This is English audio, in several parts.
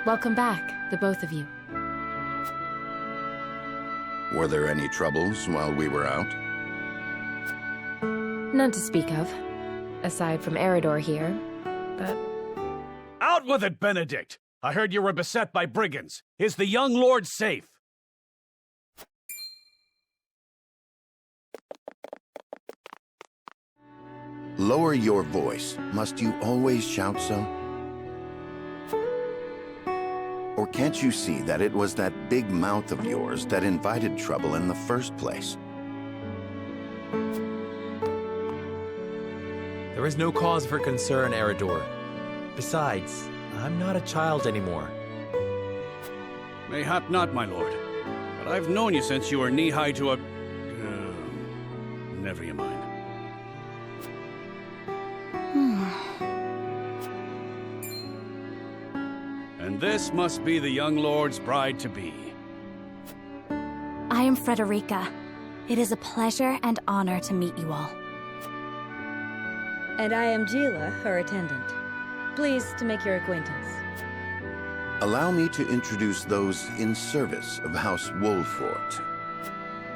Welcome back, the both of you. Were there any troubles while we were out? None to speak of, aside from Eridor here, but... Out with it, Benedict! I heard you were beset by brigands. Is the young lord safe? Lower your voice. Must you always shout so? Or can't you see that it was that big mouth of yours that invited trouble in the first place? There is no cause for concern, Eridor. Besides, I'm not a child anymore. Mayhap not, my lord. But I've known you since you were knee-high to a... never you mind. And this must be the young lord's bride-to-be. I am Frederica. It is a pleasure and honor to meet you all. And I am Gila, her attendant. Pleased to make your acquaintance. Allow me to introduce those in service of House Wolfort.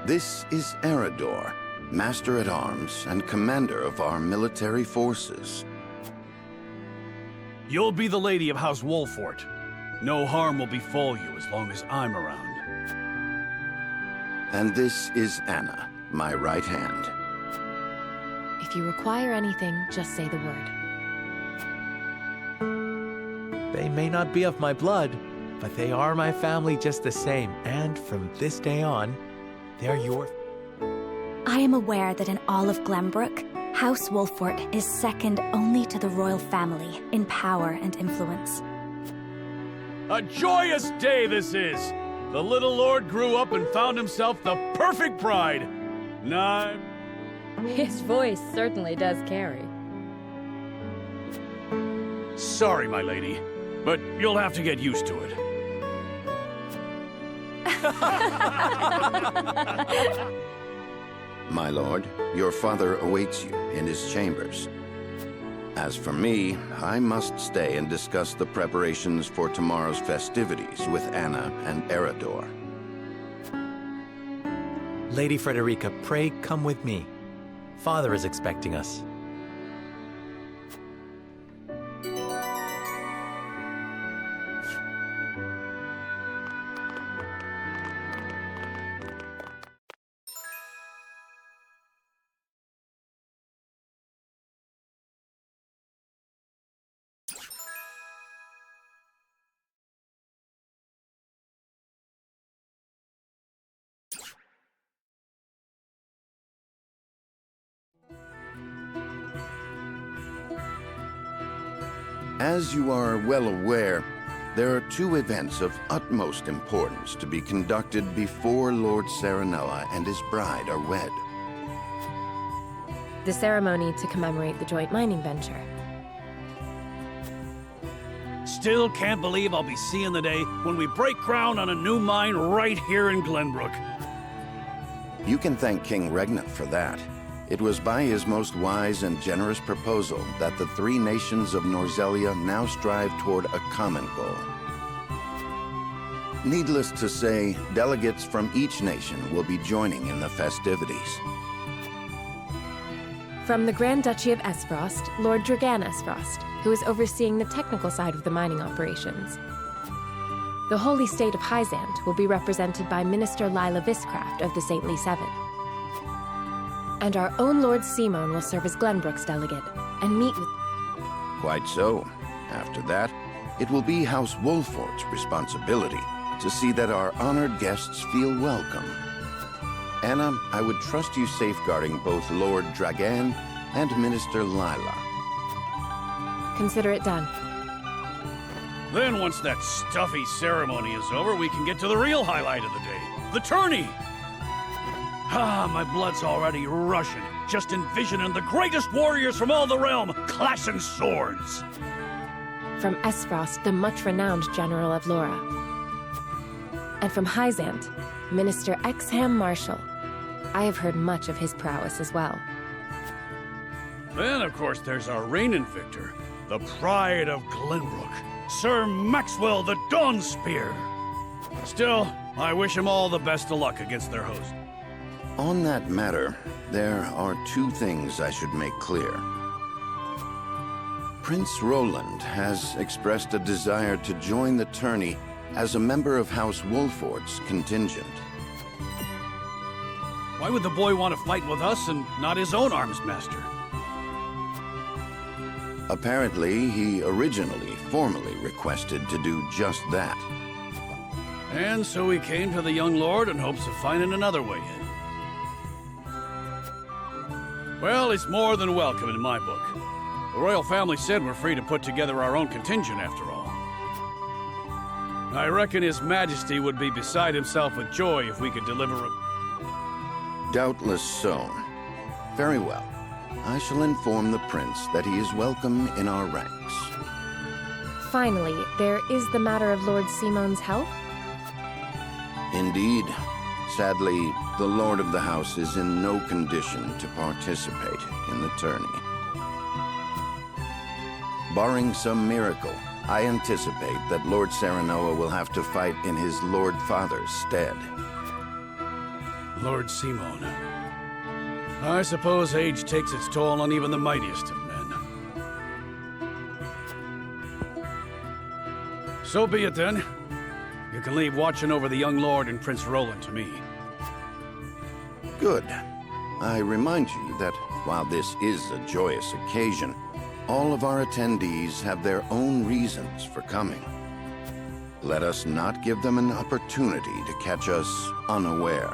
This is Eridor, Master-at-Arms and Commander of our military forces. You'll be the lady of House Wolfort. No harm will befall you as long as I'm around. And this is Anna, my right hand. If you require anything, just say the word. They may not be of my blood, but they are my family just the same, and from this day on, they're yours. I am aware that in all of Glenbrook, House Wolfort is second only to the royal family in power and influence. A joyous day this is! The little lord grew up and found himself the perfect bride. Nah. His voice certainly does carry. Sorry, my lady, but you'll have to get used to it. My lord, your father awaits you in his chambers. As for me, I must stay and discuss the preparations for tomorrow's festivities with Anna and Eridor. Lady Frederica, pray come with me. Father is expecting us. As you are well aware, there are two events of utmost importance to be conducted before Lord Serenella and his bride are wed. The ceremony to commemorate the joint mining venture. Still can't believe I'll be seeing the day when we break ground on a new mine right here in Glenbrook. You can thank King Regnant for that. It was by his most wise and generous proposal that the three nations of Norzelia now strive toward a common goal. Needless to say, delegates from each nation will be joining in the festivities. From the Grand Duchy of Esfrost, Lord Dragan Esfrost, who is overseeing the technical side of the mining operations. The Holy State of Hyzant will be represented by Minister Lila Viscraft of the Saintly Seven. And our own Lord Simon will serve as Glenbrook's delegate and meet with... Quite so. After that, it will be House Wolfort's responsibility to see that our honored guests feel welcome. Anna, I would trust you safeguarding both Lord Dragan and Minister Lila. Consider it done. Then once that stuffy ceremony is over, we can get to the real highlight of the day. The tourney! Ah, my blood's already rushing, just envisioning the greatest warriors from all the realm clashing swords. From Esfrost, the much-renowned General of Laura. And from Hyzant, Minister Exham Marshal. I have heard much of his prowess as well. Then, of course, there's our reigning victor, the pride of Glenbrook. Sir Maxwell the Dawnspear. Still, I wish him all the best of luck against their host. On that matter, there are two things I should make clear. Prince Roland has expressed a desire to join the tourney as a member of House Wolfort's contingent. Why would the boy want to fight with us and not his own arms master? Apparently, he originally formally requested to do just that. And so he came to the young lord in hopes of finding another way in. Well, it's more than welcome in my book. The royal family said we're free to put together our own contingent after all. I reckon His Majesty would be beside himself with joy if we could deliver a... Doubtless so. Very well. I shall inform the prince that he is welcome in our ranks. Finally, there is the matter of Lord Simon's health. Indeed. Sadly, the Lord of the House is in no condition to participate in the tourney. Barring some miracle, I anticipate that Lord Serenoa will have to fight in his Lord Father's stead. Lord Simon. I suppose age takes its toll on even the mightiest of men. So be it then. You can leave watching over the young lord and Prince Roland to me. Good. I remind you that while this is a joyous occasion, all of our attendees have their own reasons for coming. Let us not give them an opportunity to catch us unaware.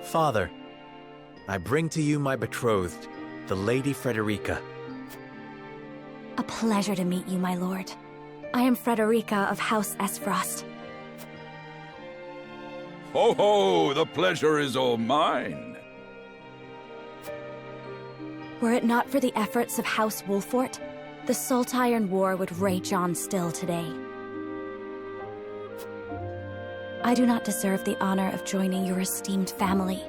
Father, I bring to you my betrothed, the Lady Frederica. A pleasure to meet you, my lord. I am Frederica of House Esfrost. Ho ho! The pleasure is all mine. Were it not for the efforts of House Wolfort, the Saltiron War would rage on still today. I do not deserve the honor of joining your esteemed family.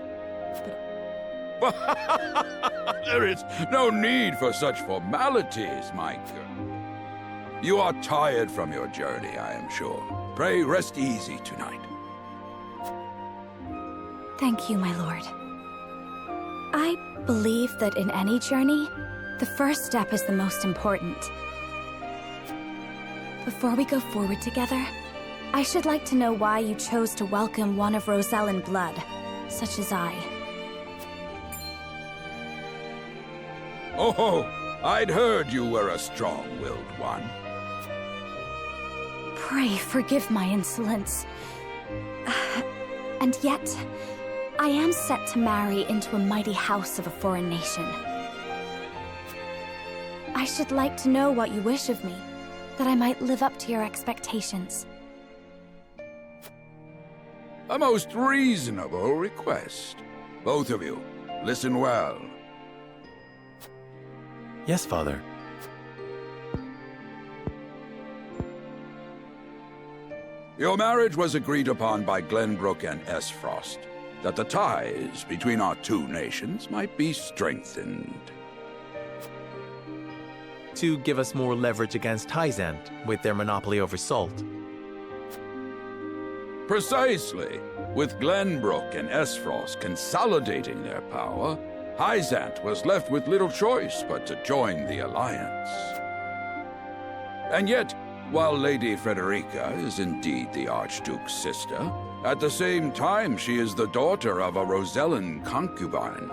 There is no need for such formalities, my girl. You are tired from your journey, I am sure. Pray rest easy tonight. Thank you, my lord. I believe that in any journey, the first step is the most important. Before we go forward together, I should like to know why you chose to welcome one of Rosellan blood, such as I. Oh, I'd heard you were a strong-willed one. Pray forgive my insolence. And yet, I am set to marry into a mighty house of a foreign nation. I should like to know what you wish of me, that I might live up to your expectations. A most reasonable request. Both of you, listen well. Yes, Father. Your marriage was agreed upon by Glenbrook and Esfrost, that the ties between our two nations might be strengthened. To give us more leverage against Hyzant with their monopoly over salt. Precisely. With Glenbrook and Esfrost consolidating their power, Hyzant was left with little choice but to join the alliance. And yet, while Lady Frederica is indeed the Archduke's sister, at the same time she is the daughter of a Rosellan concubine.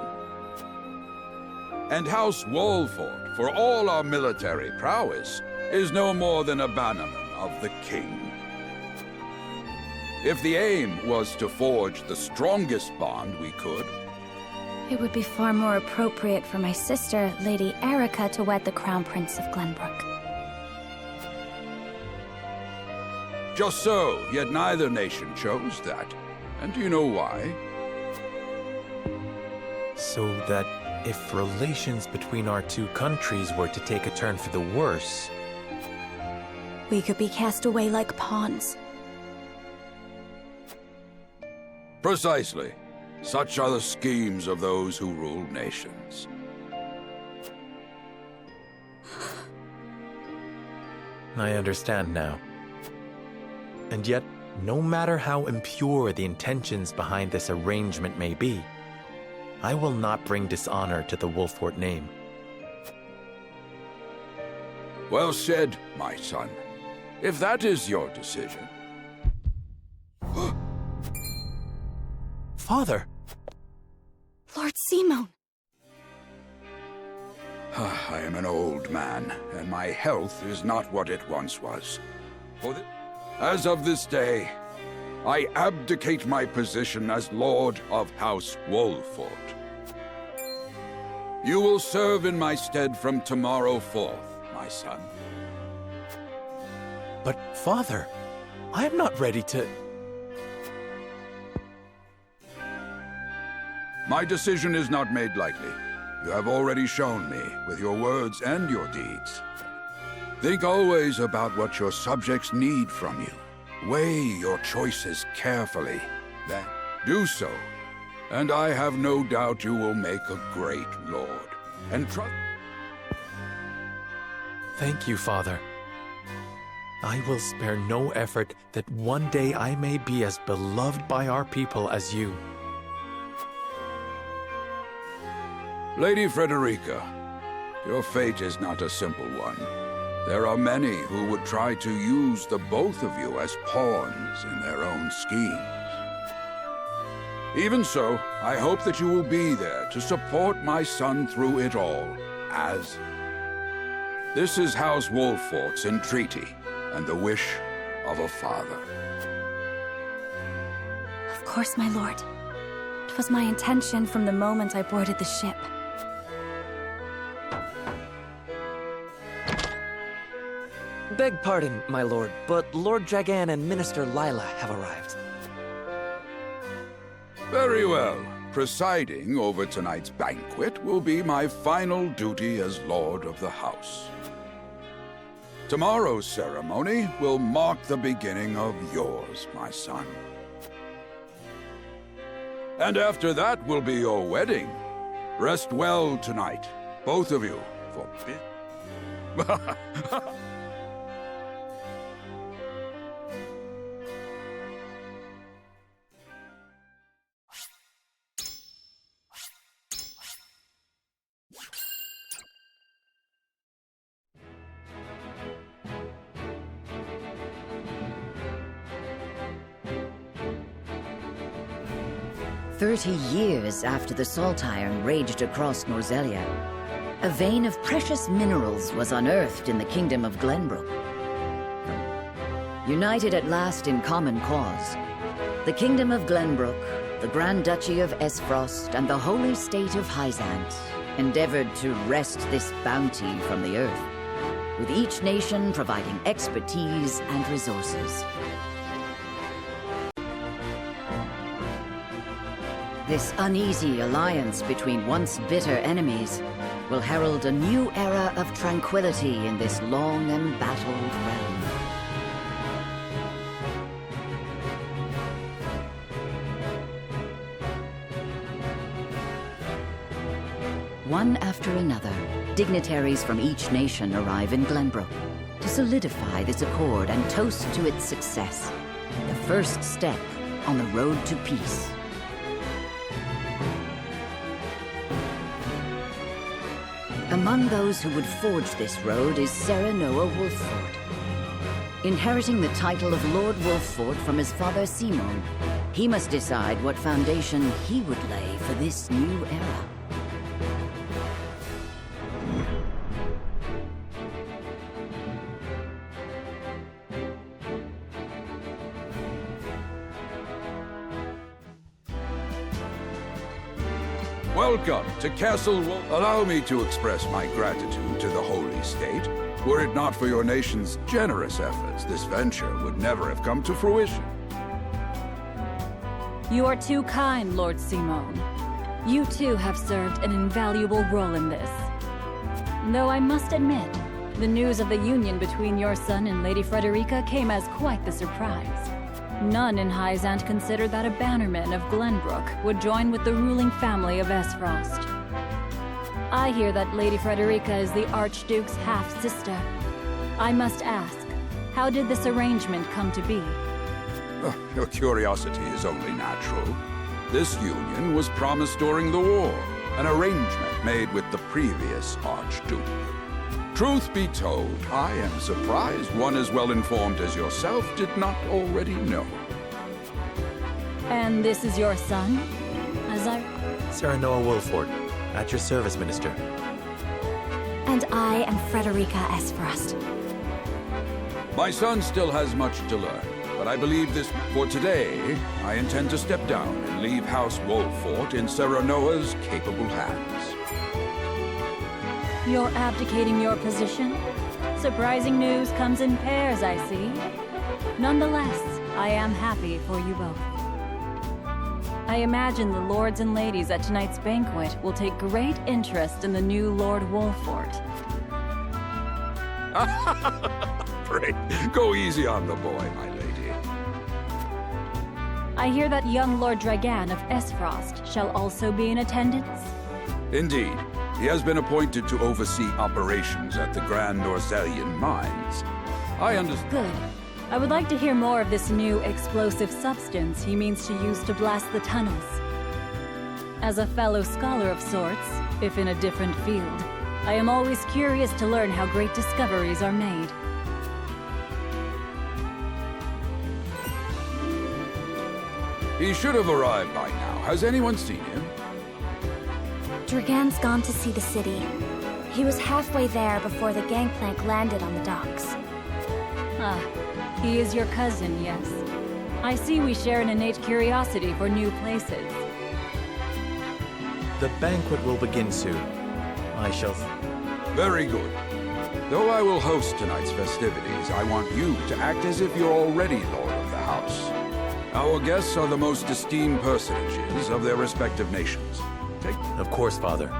And House Wolfort, for all our military prowess, is no more than a bannerman of the king. If the aim was to forge the strongest bond we could, It would be far more appropriate for my sister, Lady Erica, to wed the Crown Prince of Glenbrook. just so, yet neither nation chose that. And do you know why? So that if relations between our two countries were to take a turn for the worse, We could be cast away like pawns. Precisely. Such are the schemes of those who rule nations. I understand now. And yet, no matter how impure the intentions behind this arrangement may be, I will not bring dishonor to the Wolfort name. Well said, my son. If that is your decision. Father! Lord Simon! I am an old man, and my health is not what it once was. As of this day, I abdicate my position as Lord of House Wolfort. You will serve in my stead from tomorrow forth, my son. But, Father, I am not ready to... My decision is not made lightly. You have already shown me with your words and your deeds. Think always about what your subjects need from you. Weigh your choices carefully. Then do so, and I have no doubt you will make a great lord. And trust. Thank you, Father. I will spare no effort that one day I may be as beloved by our people as you. Lady Frederica, your fate is not a simple one. There are many who would try to use the both of you as pawns in their own schemes. Even so, I hope that you will be there to support my son through it all, as... This is House Wolfort's entreaty, and the wish of a father. Of course, my lord. It was my intention from the moment I boarded the ship. Beg pardon, my lord, but Lord Dragan and Minister Lila have arrived. Very well. Presiding over tonight's banquet will be my final duty as Lord of the House. Tomorrow's ceremony will mark the beginning of yours, my son. And after that will be your wedding. Rest well tonight, both of you, for Years after the Salt Iron raged across Norzelia, a vein of precious minerals was unearthed in the kingdom of Glenbrook. United at last in common cause, the kingdom of Glenbrook, the Grand Duchy of Esfrost, and the holy state of Hyzant endeavored to wrest this bounty from the earth, with each nation providing expertise and resources. This uneasy alliance between once bitter enemies will herald a new era of tranquility in this long embattled realm. One after another, dignitaries from each nation arrive in Glenbrook to solidify this accord and toast to its success, the first step on the road to peace. Among those who would forge this road is Serenoa Wolfort. Inheriting the title of Lord Wolfort from his father Simon, he must decide what foundation he would lay for this new era. Welcome to Castle Wolf. Allow me to express my gratitude to the Holy State. Were it not for your nation's generous efforts, this venture would never have come to fruition. You are too kind, Lord Simon. You too have served an invaluable role in this. Though I must admit, the news of the union between your son and Lady Frederica came as quite the surprise. None in Hyzant considered that a bannerman of Glenbrook would join with the ruling family of Esfrost. I hear that Lady Frederica is the Archduke's half-sister. I must ask, how did this arrangement come to be? Your curiosity is only natural. This union was promised during the war, an arrangement made with the previous Archduke. Truth be told, I am surprised one as well informed as yourself did not already know. And this is your son? As I... Sarah Noah Wolford, at your service, Minister. And I am Frederica Esfrost. My son still has much to learn, but I believe this... For today, I intend to step down and leave House Wolfort in Sarah Noah's capable hands. You're abdicating your position? Surprising news comes in pairs, I see. Nonetheless, I am happy for you both. I imagine the lords and ladies at tonight's banquet will take great interest in the new Lord Wolfort. Pray, go easy on the boy, my lady. I hear that young Lord Dragan of Esfrost shall also be in attendance? Indeed. He has been appointed to oversee operations at the Grand Orzelian mines. I understand. Good. I would like to hear more of this new explosive substance he means to use to blast the tunnels. As a fellow scholar of sorts, if in a different field, I am always curious to learn how great discoveries are made. He should have arrived by now. Has anyone seen him? Dragan's gone to see the city. He was halfway there before the gangplank landed on the docks. Ah, he is your cousin, yes. I see we share an innate curiosity for new places. The banquet will begin soon. I shall... Very good. Though I will host tonight's festivities, I want you to act as if you're already Lord of the House. Our guests are the most esteemed personages of their respective nations. Of course, Father.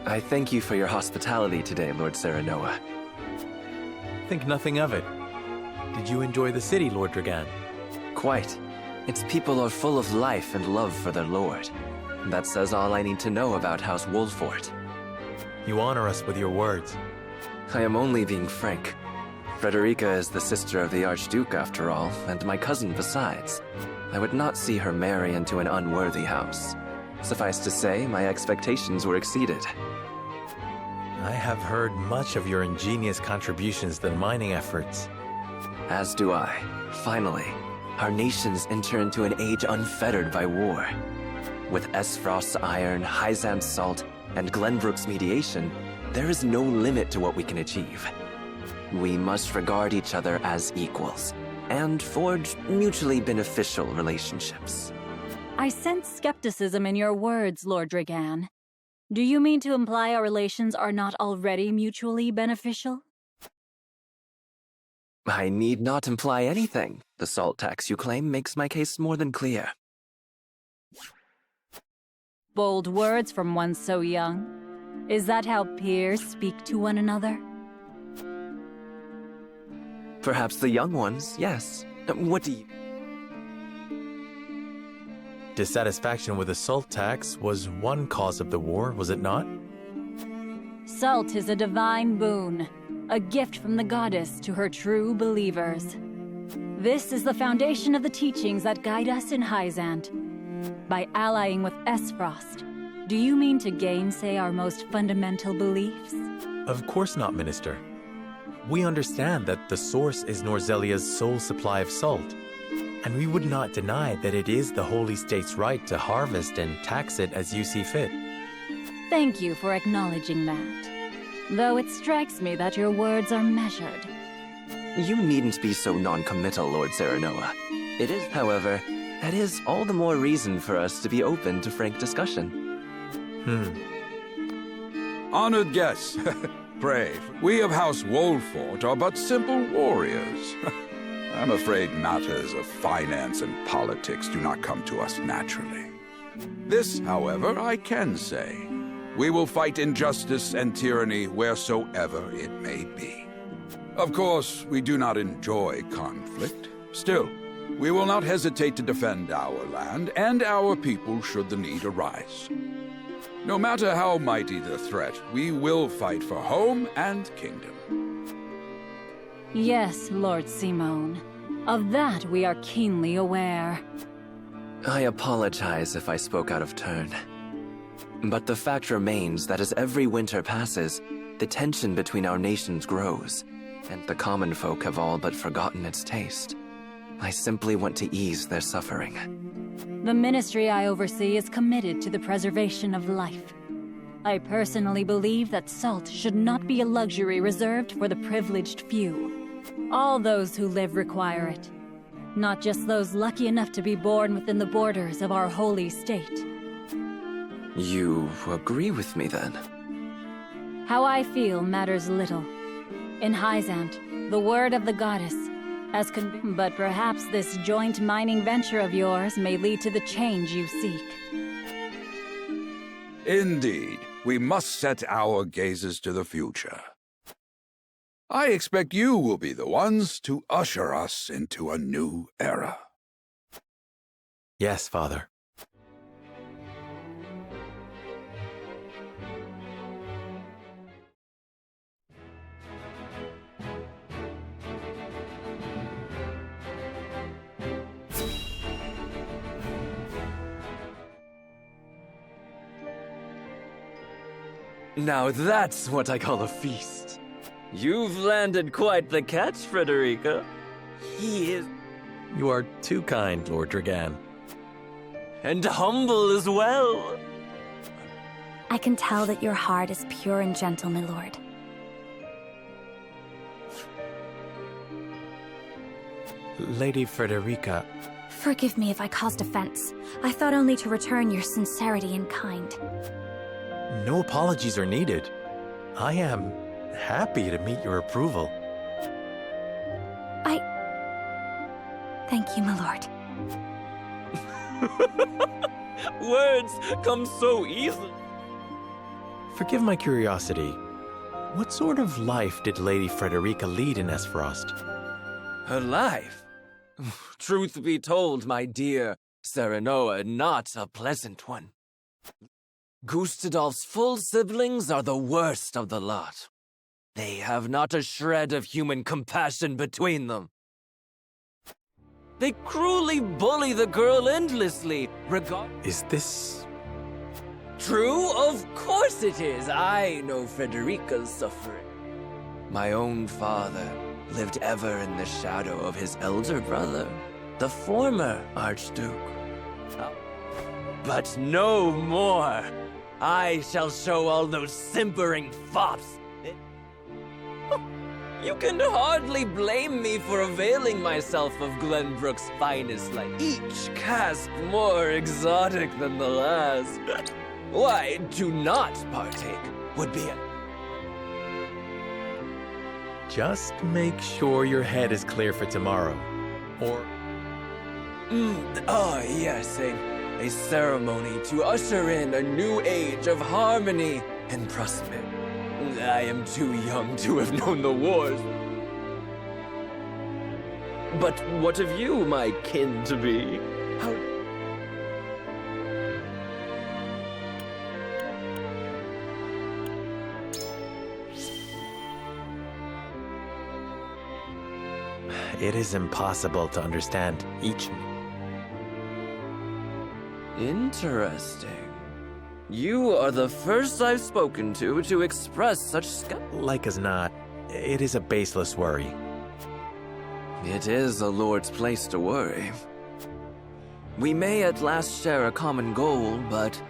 I thank you for your hospitality today, Lord Serenoa. Think nothing of it. Did you enjoy the city, Lord Dragan? Quite. Its people are full of life and love for their lord. That says all I need to know about House Wolfort. You honor us with your words. I am only being frank. Frederica is the sister of the Archduke, after all, and my cousin besides. I would not see her marry into an unworthy house. Suffice to say, my expectations were exceeded. I have heard much of your ingenious contributions to the mining efforts. As do I. Finally, our nations enter into an age unfettered by war. With Esfrost's iron, Hyzant's salt, and Glenbrook's mediation, there is no limit to what we can achieve. We must regard each other as equals, and forge mutually beneficial relationships. I sense skepticism in your words, Lord Dragan. Do you mean to imply our relations are not already mutually beneficial? I need not imply anything. The salt tax you claim makes my case more than clear. Bold words from one so young. Is that how peers speak to one another? Perhaps the young ones, yes. What do you... Dissatisfaction with the salt tax was one cause of the war, was it not? Salt is a divine boon, a gift from the goddess to her true believers. This is the foundation of the teachings that guide us in Hyzant. By allying with Esfrost, do you mean to gainsay our most fundamental beliefs? Of course not, Minister. We understand that the source is Norzelia's sole supply of salt, and we would not deny that it is the Holy State's right to harvest and tax it as you see fit. Thank you for acknowledging that. Though it strikes me that your words are measured. You needn't be so non-committal, Lord Serenoa. It is, however, that is all the more reason for us to be open to frank discussion. Honored guests, brave, we of House Wolfort are but simple warriors. I'm afraid matters of finance and politics do not come to us naturally. This, however, I can say. We will fight injustice and tyranny wheresoever it may be. Of course, we do not enjoy conflict. Still, we will not hesitate to defend our land and our people should the need arise. No matter how mighty the threat, we will fight for home and kingdom. Yes, Lord Simone. Of that we are keenly aware. I apologize if I spoke out of turn. But the fact remains that as every winter passes, the tension between our nations grows, and the common folk have all but forgotten its taste. I simply want to ease their suffering. The ministry I oversee is committed to the preservation of life. I personally believe that salt should not be a luxury reserved for the privileged few. All those who live require it, not just those lucky enough to be born within the borders of our holy state. You agree with me, then? How I feel matters little. In Hyzant, the word of the goddess has but perhaps this joint mining venture of yours may lead to the change you seek. Indeed, we must set our gazes to the future. I expect you will be the ones to usher us into a new era. Yes, Father. Now that's what I call a feast. You've landed quite the catch, Frederica. He is... You are too kind, Lord Dragan. And humble as well. I can tell that your heart is pure and gentle, my lord. Lady Frederica... Forgive me if I caused offense. I thought only to return your sincerity in kind. No apologies are needed. I am happy to meet your approval. Thank you, my lord. Words come so easily. Forgive my curiosity. What sort of life did Lady Frederica lead in Esfrost? Her life? Truth be told, my dear Serenoa, not a pleasant one. Gustadolf's full siblings are the worst of the lot. They have not a shred of human compassion between them. They cruelly bully the girl endlessly, Is this... True? Of course it is. I know Frederica's suffering. My own father lived ever in the shadow of his elder brother, the former Archduke. But no more. I shall show all those simpering fops. You can hardly blame me for availing myself of Glenbrook's finest light. Each cask more exotic than the last. Why, to not partake would be a... Just make sure your head is clear for tomorrow. Or... Oh, yes, a ceremony to usher in a new age of harmony and prosperity. I am too young to have known the wars. But what of you, my kin-to-be? How... It is impossible to understand each... Interesting. You are the first I've spoken to express such Like as not, it is a baseless worry. It is a lord's place to worry. We may at last share a common goal, but...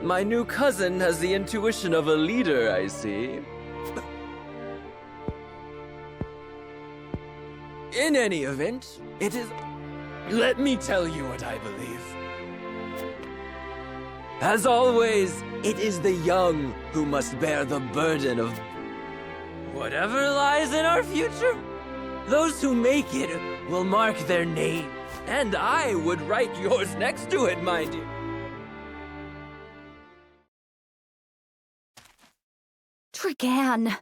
My new cousin has the intuition of a leader, I see. In any event, it is... Let me tell you what I believe. As always, it is the young who must bear the burden of whatever lies in our future. Those who make it will mark their name, and I would write yours next to it, mind you. Dragan!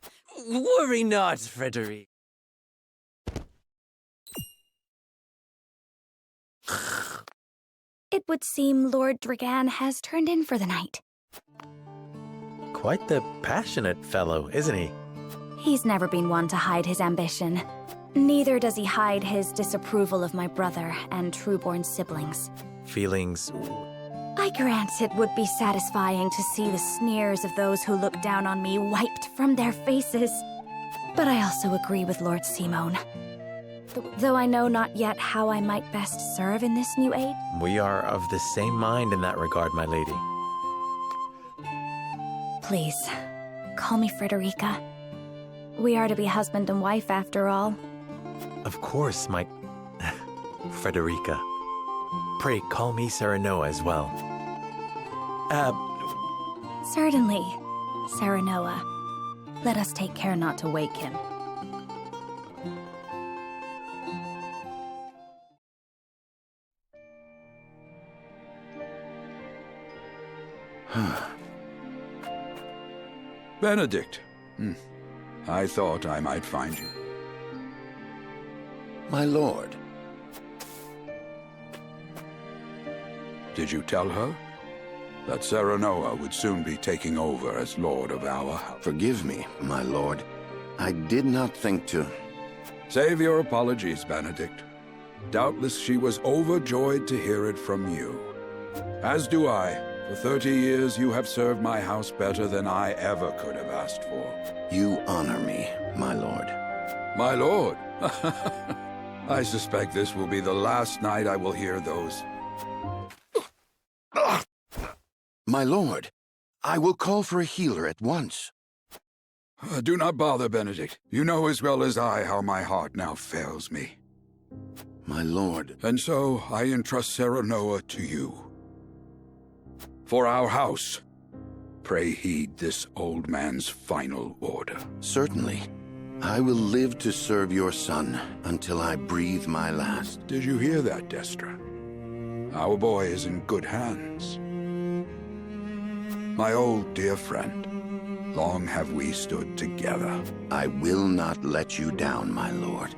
Worry not, Frederic. It would seem Lord Dragan has turned in for the night. Quite the passionate fellow, isn't he? He's never been one to hide his ambition. Neither does he hide his disapproval of my brother and true-born siblings. Feelings... I grant it would be satisfying to see the sneers of those who look down on me wiped from their faces. But I also agree with Lord Simone. Though I know not yet how I might best serve in this new age. We are of the same mind in that regard, my lady. Please, call me Frederica. We are to be husband and wife after all. Of course, my... Frederica. Pray call me Serenoa as well. Certainly, Serenoa. Let us take care not to wake him. Benedict. I thought I might find you. My lord. Did you tell her that Serenoa would soon be taking over as lord of our house? Forgive me, my lord. I did not think to... Save your apologies, Benedict. Doubtless she was overjoyed to hear it from you. As do I. For 30 years you have served my house better than I ever could have asked for. You honor me, my lord. My lord? I suspect this will be the last night I will hear those. My lord, I will call for a healer at once. Do not bother, Benedict. You know as well as I how my heart now fails me. My lord. And so I entrust Serenoa to you. For our house, pray heed this old man's final order. Certainly. I will live to serve your son until I breathe my last. Did you hear that, Destra? Our boy is in good hands. My old dear friend, long have we stood together. I will not let you down, my lord.